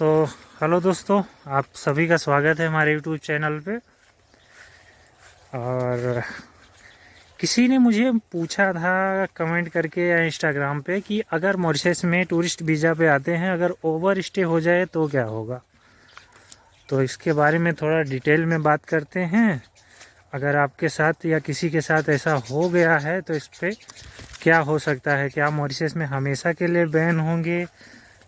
तो हेलो दोस्तों, आप सभी का स्वागत है हमारे यूट्यूब चैनल पे। और किसी ने मुझे पूछा था कमेंट करके या इंस्टाग्राम पे कि अगर मॉरिशस में टूरिस्ट वीज़ा पे आते हैं, अगर ओवर स्टे हो जाए तो क्या होगा। तो इसके बारे में थोड़ा डिटेल में बात करते हैं। अगर आपके साथ या किसी के साथ ऐसा हो गया है तो इस पर क्या हो सकता है, क्या मॉरिशस में हमेशा के लिए बैन होंगे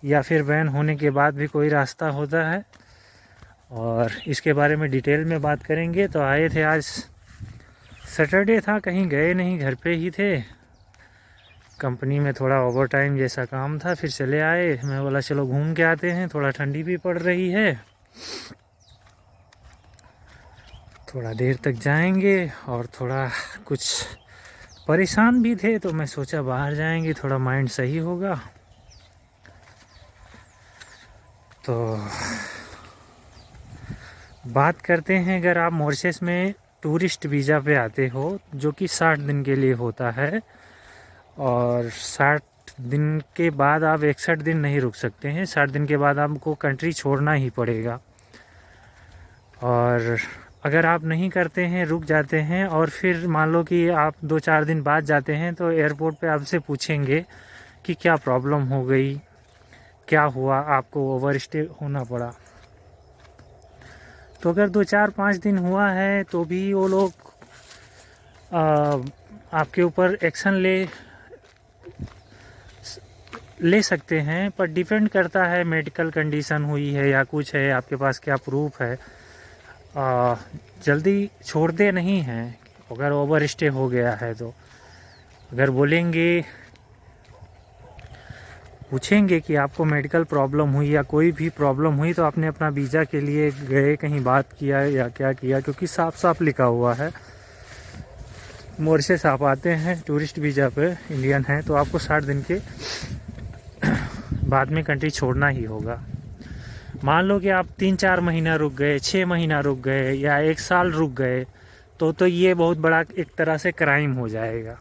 या फिर बैन होने के बाद भी कोई रास्ता होता है, और इसके बारे में डिटेल में बात करेंगे। तो आए थे, आज सैटरडे था, कहीं गए नहीं, घर पे ही थे। कंपनी में थोड़ा ओवर टाइम जैसा काम था, फिर चले आए। मैं बोला चलो घूम के आते हैं, थोड़ा ठंडी भी पड़ रही है, थोड़ा देर तक जाएंगे। और थोड़ा कुछ परेशान भी थे तो मैं सोचा बाहर जाएंगे, थोड़ा माइंड सही होगा। तो बात करते हैं, अगर आप मॉरिशस में टूरिस्ट वीज़ा पे आते हो जो कि 60 दिन के लिए होता है, और 60 दिन के बाद आप 61 दिन नहीं रुक सकते हैं। 60 दिन के बाद आपको कंट्री छोड़ना ही पड़ेगा। और अगर आप नहीं करते हैं, रुक जाते हैं, और फिर मान लो कि आप 2-4 दिन बाद जाते हैं तो एयरपोर्ट पे आपसे पूछेंगे कि क्या प्रॉब्लम हो गई, क्या हुआ, आपको ओवर स्टे होना पड़ा। तो अगर 2-4-5 दिन हुआ है तो भी वो लोग आपके ऊपर एक्शन ले सकते हैं, पर डिपेंड करता है मेडिकल कंडीशन हुई है या कुछ है, आपके पास क्या प्रूफ है। जल्दी छोड़ते नहीं हैं अगर ओवर स्टे हो गया है तो। अगर पूछेंगे कि आपको मेडिकल प्रॉब्लम हुई या कोई भी प्रॉब्लम हुई तो आपने अपना वीज़ा के लिए गए, कहीं बात किया या क्या किया, क्योंकि साफ साफ लिखा हुआ है मॉरिशस आप आते हैं टूरिस्ट वीज़ा पे, इंडियन हैं, तो आपको 60 दिन के बाद में कंट्री छोड़ना ही होगा। मान लो कि आप 3-4 महीना रुक गए, 6 महीना रुक गए या 1 साल रुक गए तो ये बहुत बड़ा एक तरह से क्राइम हो जाएगा।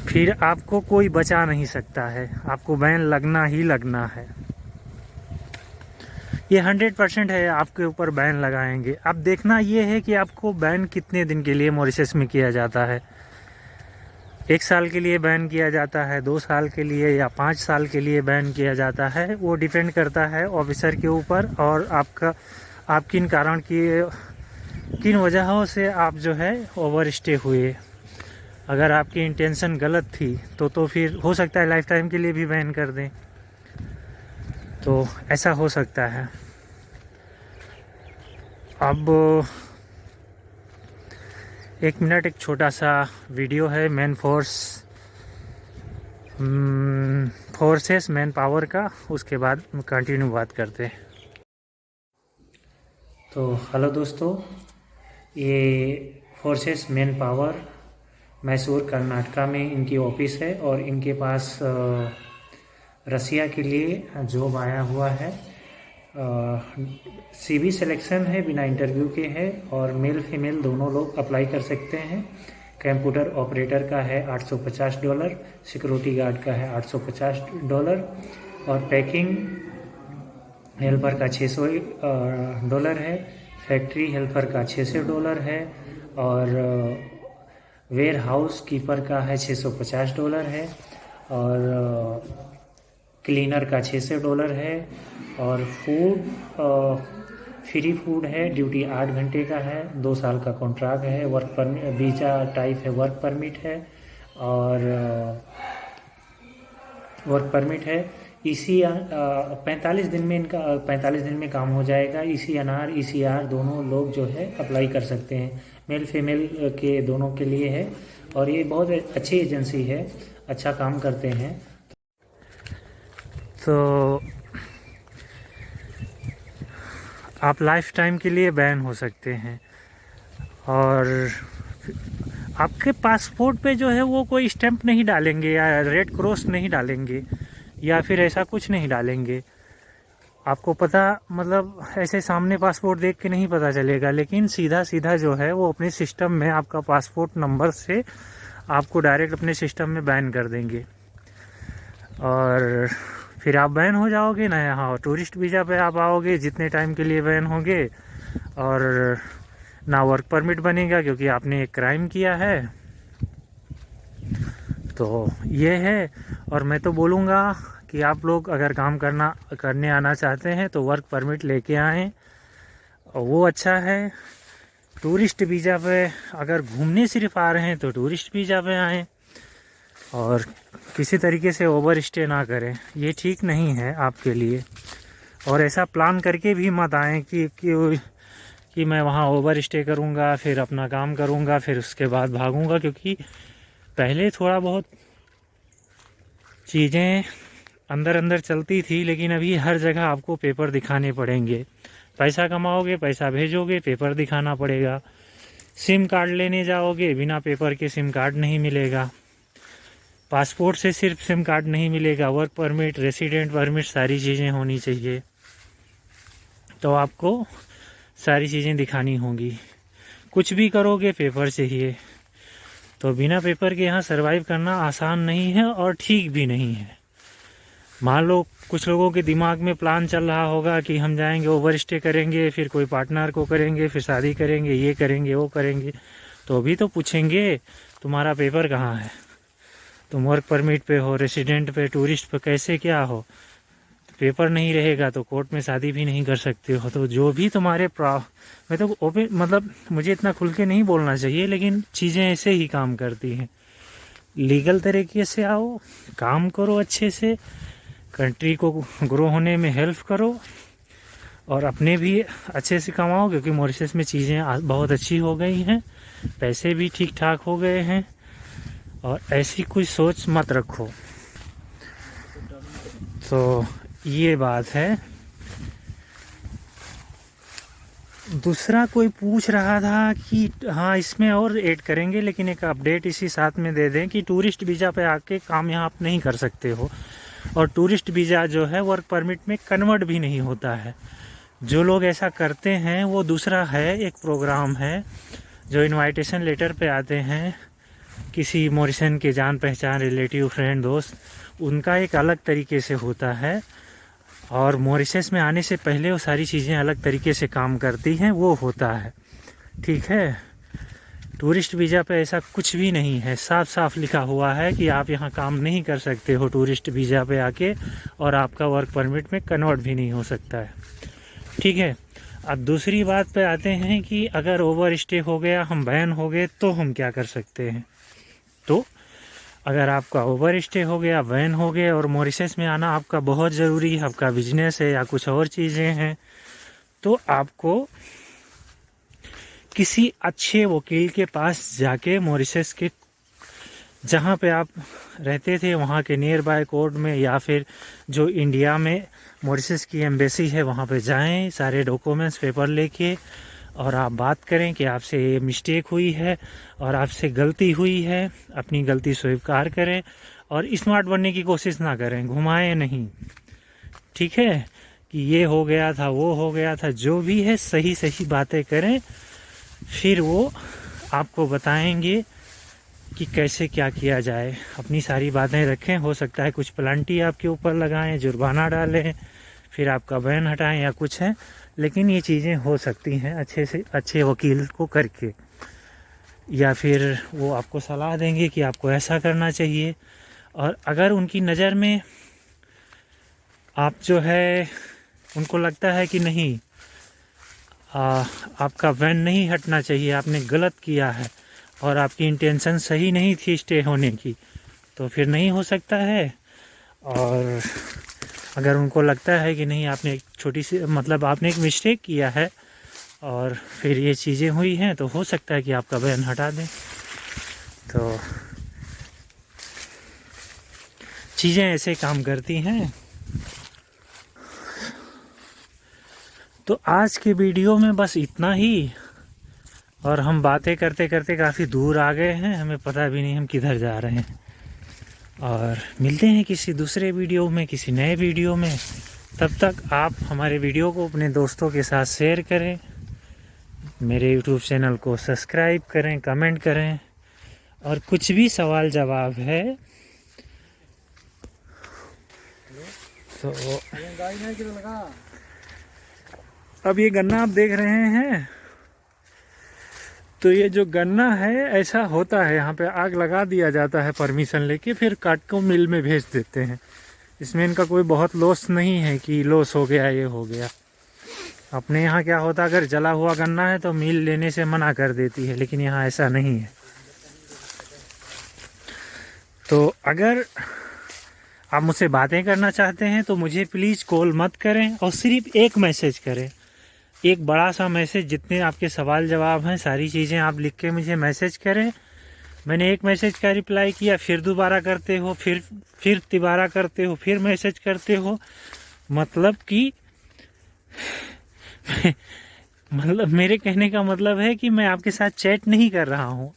फिर आपको कोई बचा नहीं सकता है, आपको बैन लगना ही लगना है। ये 100% है, आपके ऊपर बैन लगाएंगे। अब देखना ये है कि आपको बैन कितने दिन के लिए मॉरिशस में किया जाता है। 1 साल के लिए बैन किया जाता है, 2 साल के लिए या 5 साल के लिए बैन किया जाता है। वो डिपेंड करता है ऑफिसर के ऊपर, और आप किन कारण की, किन वजहों से आप जो है ओवर स्टे हुए। अगर आपकी इंटेंशन गलत थी तो फिर हो सकता है लाइफ टाइम के लिए भी बैन कर दें, तो ऐसा हो सकता है। अब 1 मिनट, एक छोटा सा वीडियो है फोर्सेस मैन पावर का, उसके बाद कंटिन्यू बात करते हैं। तो हेलो दोस्तों, ये forces man power Mysore Karnataka में इनकी ऑफिस है, और इनके पास रसिया के लिए जॉब आया हुआ है। सीवी सिलेक्शन है, बिना इंटरव्यू के है, और मेल फीमेल दोनों लोग अप्लाई कर सकते हैं। कंप्यूटर ऑपरेटर का है $850, सिक्योरिटी गार्ड का है $850, और पैकिंग हेल्पर का $600 है, फैक्ट्री हेल्पर का $600 है, और वेयर हाउस कीपर का है $650 है, और क्लीनर का $600 है, और फ्री फूड है। ड्यूटी 8 घंटे का है, 2 साल का कॉन्ट्रैक्ट है, वर्क परमिट वीज़ा टाइप है, वर्क परमिट है, और वर्क परमिट है। ECR 45 दिन में इनका 45 दिन में काम हो जाएगा। ECR दोनों लोग जो है अप्लाई कर सकते हैं, मेल फीमेल के दोनों के लिए है, और ये बहुत अच्छी एजेंसी है, अच्छा काम करते हैं। तो आप लाइफ टाइम के लिए बैन हो सकते हैं, और आपके पासपोर्ट पे जो है वो कोई स्टैंप नहीं डालेंगे या रेड क्रॉस नहीं डालेंगे या फिर ऐसा कुछ नहीं डालेंगे। आपको पता, मतलब ऐसे सामने पासपोर्ट देख के नहीं पता चलेगा, लेकिन सीधा सीधा जो है वो अपने सिस्टम में आपका पासपोर्ट नंबर से आपको डायरेक्ट अपने सिस्टम में बैन कर देंगे। और फिर आप बैन हो जाओगे ना यहाँ टूरिस्ट वीज़ा पे आप आओगे जितने टाइम के लिए बैन होंगे, और ना वर्क परमिट बनेगा क्योंकि आपने एक क्राइम किया है। तो ये है। और मैं तो बोलूँगा कि आप लोग अगर काम करने आना चाहते हैं तो वर्क परमिट लेके आएँ, और वो अच्छा है। टूरिस्ट वीज़ा पे अगर घूमने सिर्फ आ रहे हैं तो टूरिस्ट वीज़ा पे आएँ, और किसी तरीके से ओवर स्टे ना करें, ये ठीक नहीं है आपके लिए। और ऐसा प्लान करके भी मत आएँ कि मैं वहाँ ओवर स्टे करूँगा, फिर अपना काम करूँगा, फिर उसके बाद भागूँगा, क्योंकि पहले थोड़ा बहुत चीज़ें अंदर अंदर चलती थी, लेकिन अभी हर जगह आपको पेपर दिखाने पड़ेंगे। पैसा कमाओगे, पैसा भेजोगे, पेपर दिखाना पड़ेगा। सिम कार्ड लेने जाओगे, बिना पेपर के सिम कार्ड नहीं मिलेगा। पासपोर्ट से सिर्फ सिम कार्ड नहीं मिलेगा, वर्क परमिट, रेसिडेंट परमिट, सारी चीज़ें होनी चाहिए। तो आपको सारी चीज़ें दिखानी होंगी। कुछ भी करोगे पेपर चाहिए, तो बिना पेपर के यहाँ सरवाइव करना आसान नहीं है और ठीक भी नहीं है। मान लो कुछ लोगों के दिमाग में प्लान चल रहा होगा कि हम जाएंगे, ओवर स्टे करेंगे, फिर कोई पार्टनर को करेंगे, फिर शादी करेंगे, ये करेंगे, वो करेंगे, तो अभी तो पूछेंगे तुम्हारा पेपर कहाँ है, तुम वर्क परमिट पे हो, रेसिडेंट पे, टूरिस्ट पे, कैसे क्या हो। पेपर नहीं रहेगा तो कोर्ट में शादी भी नहीं कर सकते हो। तो जो भी तुम्हारे मैं तो ओपन, मतलब मुझे इतना खुल के नहीं बोलना चाहिए, लेकिन चीज़ें ऐसे ही काम करती हैं। लीगल तरीके से आओ, काम करो अच्छे से, कंट्री को ग्रो होने में हेल्प करो, और अपने भी अच्छे से कमाओ, क्योंकि मॉरिशस में चीज़ें बहुत अच्छी हो गई हैं, पैसे भी ठीक ठाक हो गए हैं। और ऐसी कोई सोच मत रखो। तो ये बात है। दूसरा कोई पूछ रहा था कि हाँ इसमें और ऐड करेंगे, लेकिन एक अपडेट इसी साथ में दे दें कि टूरिस्ट वीज़ा पे आके काम यहाँ आप नहीं कर सकते हो, और टूरिस्ट वीज़ा जो है वर्क परमिट में कन्वर्ट भी नहीं होता है। जो लोग ऐसा करते हैं वो दूसरा है, एक प्रोग्राम है जो इनवाइटेशन लेटर पे आते हैं किसी मॉरिशन के जान पहचान, रिलेटिव, फ्रेंड, दोस्त, उनका एक अलग तरीके से होता है। और मॉरिशस में आने से पहले वो सारी चीज़ें अलग तरीके से काम करती हैं, वो होता है। ठीक है। टूरिस्ट वीज़ा पे ऐसा कुछ भी नहीं है, साफ साफ लिखा हुआ है कि आप यहाँ काम नहीं कर सकते हो टूरिस्ट वीज़ा पे आके, और आपका वर्क परमिट में कन्वर्ट भी नहीं हो सकता है। ठीक है। अब दूसरी बात पे आते हैं कि अगर ओवर स्टे हो गया, हम बैन हो गए, तो हम क्या कर सकते हैं। तो अगर आपका ओवर स्टे हो गया, बैन हो गए, और मॉरिशस में आना आपका बहुत ज़रूरी है, आपका बिजनेस है या कुछ और चीज़ें हैं, तो आपको किसी अच्छे वकील के पास जाके मॉरिशस के जहाँ पे आप रहते थे वहाँ के नियर बाय कोर्ट में, या फिर जो इंडिया में मॉरिशस की एम्बेसी है वहाँ पे जाएं, सारे डॉक्यूमेंट्स पेपर लेके, और आप बात करें कि आपसे ये मिस्टेक हुई है और आपसे गलती हुई है, अपनी गलती स्वीकार करें, और स्मार्ट बनने की कोशिश ना करें, घुमाएं नहीं। ठीक है, कि ये हो गया था, वो हो गया था, जो भी है सही सही बातें करें, फिर वो आपको बताएंगे कि कैसे क्या किया जाए। अपनी सारी बातें रखें, हो सकता है कुछ प्लांटी आपके ऊपर लगाएं, जुर्माना डालें, फिर आपका बैन हटाएं या कुछ है, लेकिन ये चीज़ें हो सकती हैं अच्छे से अच्छे वकील को करके, या फिर वो आपको सलाह देंगे कि आपको ऐसा करना चाहिए। और अगर उनकी नज़र में आप जो है, उनको लगता है कि नहीं आपका बैन नहीं हटना चाहिए, आपने गलत किया है और आपकी इंटेंशन सही नहीं थी स्टे होने की, तो फिर नहीं हो सकता है। और अगर उनको लगता है कि नहीं आपने एक छोटी सी, मतलब आपने एक मिस्टेक किया है और फिर ये चीज़ें हुई हैं, तो हो सकता है कि आपका बैन हटा दें। तो चीज़ें ऐसे काम करती हैं। तो आज के वीडियो में बस इतना ही, और हम बातें करते करते काफ़ी दूर आ गए हैं, हमें पता भी नहीं हम किधर जा रहे हैं। और मिलते हैं किसी दूसरे वीडियो में, किसी नए वीडियो में। तब तक आप हमारे वीडियो को अपने दोस्तों के साथ शेयर करें, मेरे यूट्यूब चैनल को सब्सक्राइब करें, कमेंट करें, और कुछ भी सवाल जवाब है तो अब ये गन्ना आप देख रहे हैं, तो ये जो गन्ना है ऐसा होता है, यहाँ पे आग लगा दिया जाता है परमिशन लेके, फिर काट को मिल में भेज देते हैं। इसमें इनका कोई बहुत लॉस नहीं है कि लॉस हो गया ये हो गया। अपने यहाँ क्या होता, अगर जला हुआ गन्ना है तो मिल लेने से मना कर देती है, लेकिन यहाँ ऐसा नहीं है। तो अगर आप मुझसे बातें करना चाहते हैं तो मुझे प्लीज़ कॉल मत करें और सिर्फ एक मैसेज करें, एक बड़ा सा मैसेज। जितने आपके सवाल जवाब हैं सारी चीज़ें आप लिख के मुझे मैसेज करें। मैंने एक मैसेज का रिप्लाई किया, फिर दोबारा करते हो, फिर तिबारा करते हो, फिर मैसेज करते हो। मतलब कि मतलब मेरे कहने का मतलब है कि मैं आपके साथ चैट नहीं कर रहा हूँ,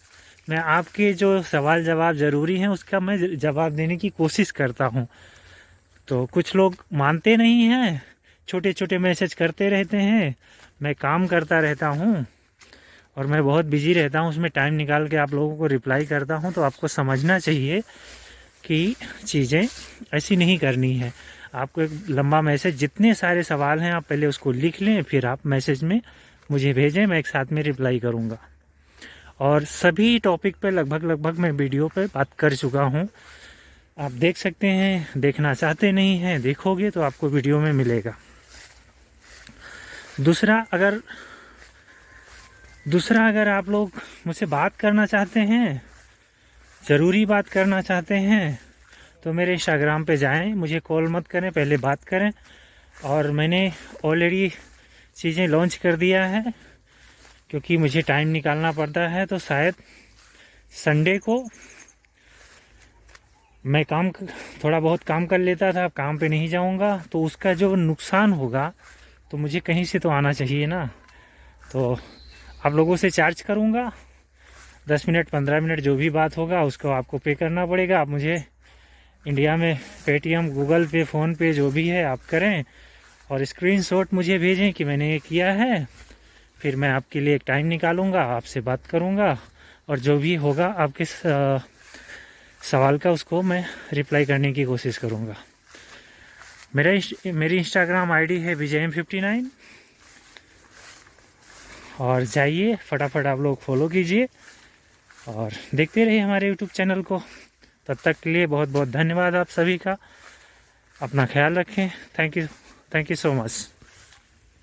मैं आपके जो सवाल जवाब ज़रूरी हैं उसका मैं जवाब देने की कोशिश करता हूँ। तो कुछ लोग मानते नहीं हैं, छोटे छोटे मैसेज करते रहते हैं। मैं काम करता रहता हूँ और मैं बहुत बिजी रहता हूँ, उसमें टाइम निकाल के आप लोगों को रिप्लाई करता हूँ। तो आपको समझना चाहिए कि चीज़ें ऐसी नहीं करनी है। आपको एक लंबा मैसेज, जितने सारे सवाल हैं आप पहले उसको लिख लें, फिर आप मैसेज में मुझे भेजें, मैं एक साथ में रिप्लाई करूँगा। और सभी टॉपिक पे लगभग मैं वीडियो पे बात कर चुका हूँ, आप देख सकते हैं। देखना चाहते नहीं हैं, देखोगे तो आपको वीडियो में मिलेगा। दूसरा अगर आप लोग मुझसे बात करना चाहते हैं, ज़रूरी बात करना चाहते हैं, तो मेरे इंस्टाग्राम पे जाएं, मुझे कॉल मत करें, पहले बात करें। और मैंने ऑलरेडी चीज़ें लॉन्च कर दिया है, क्योंकि मुझे टाइम निकालना पड़ता है। तो शायद संडे को मैं थोड़ा बहुत काम कर लेता था, अब काम पे नहीं जाऊंगा, तो उसका जो नुकसान होगा तो मुझे कहीं से तो आना चाहिए ना। तो आप लोगों से चार्ज करूंगा, 10 मिनट 15 मिनट जो भी बात होगा उसको आपको पे करना पड़ेगा। आप मुझे इंडिया में पेटीएम, गूगल पे, फ़ोन पे जो भी है आप करें और स्क्रीनशॉट मुझे भेजें कि मैंने ये किया है। फिर मैं आपके लिए एक टाइम निकालूंगा, आपसे बात करूंगा और जो भी होगा आपके सवाल का उसको मैं रिप्लाई करने की कोशिश करूंगा। मेरी इंस्टाग्राम आईडी है विजयम59 और जाइए फटाफट आप लोग फॉलो कीजिए और देखते रहिए हमारे यूट्यूब चैनल को। तब तक के लिए बहुत बहुत धन्यवाद आप सभी का। अपना ख्याल रखें। Thank you so much.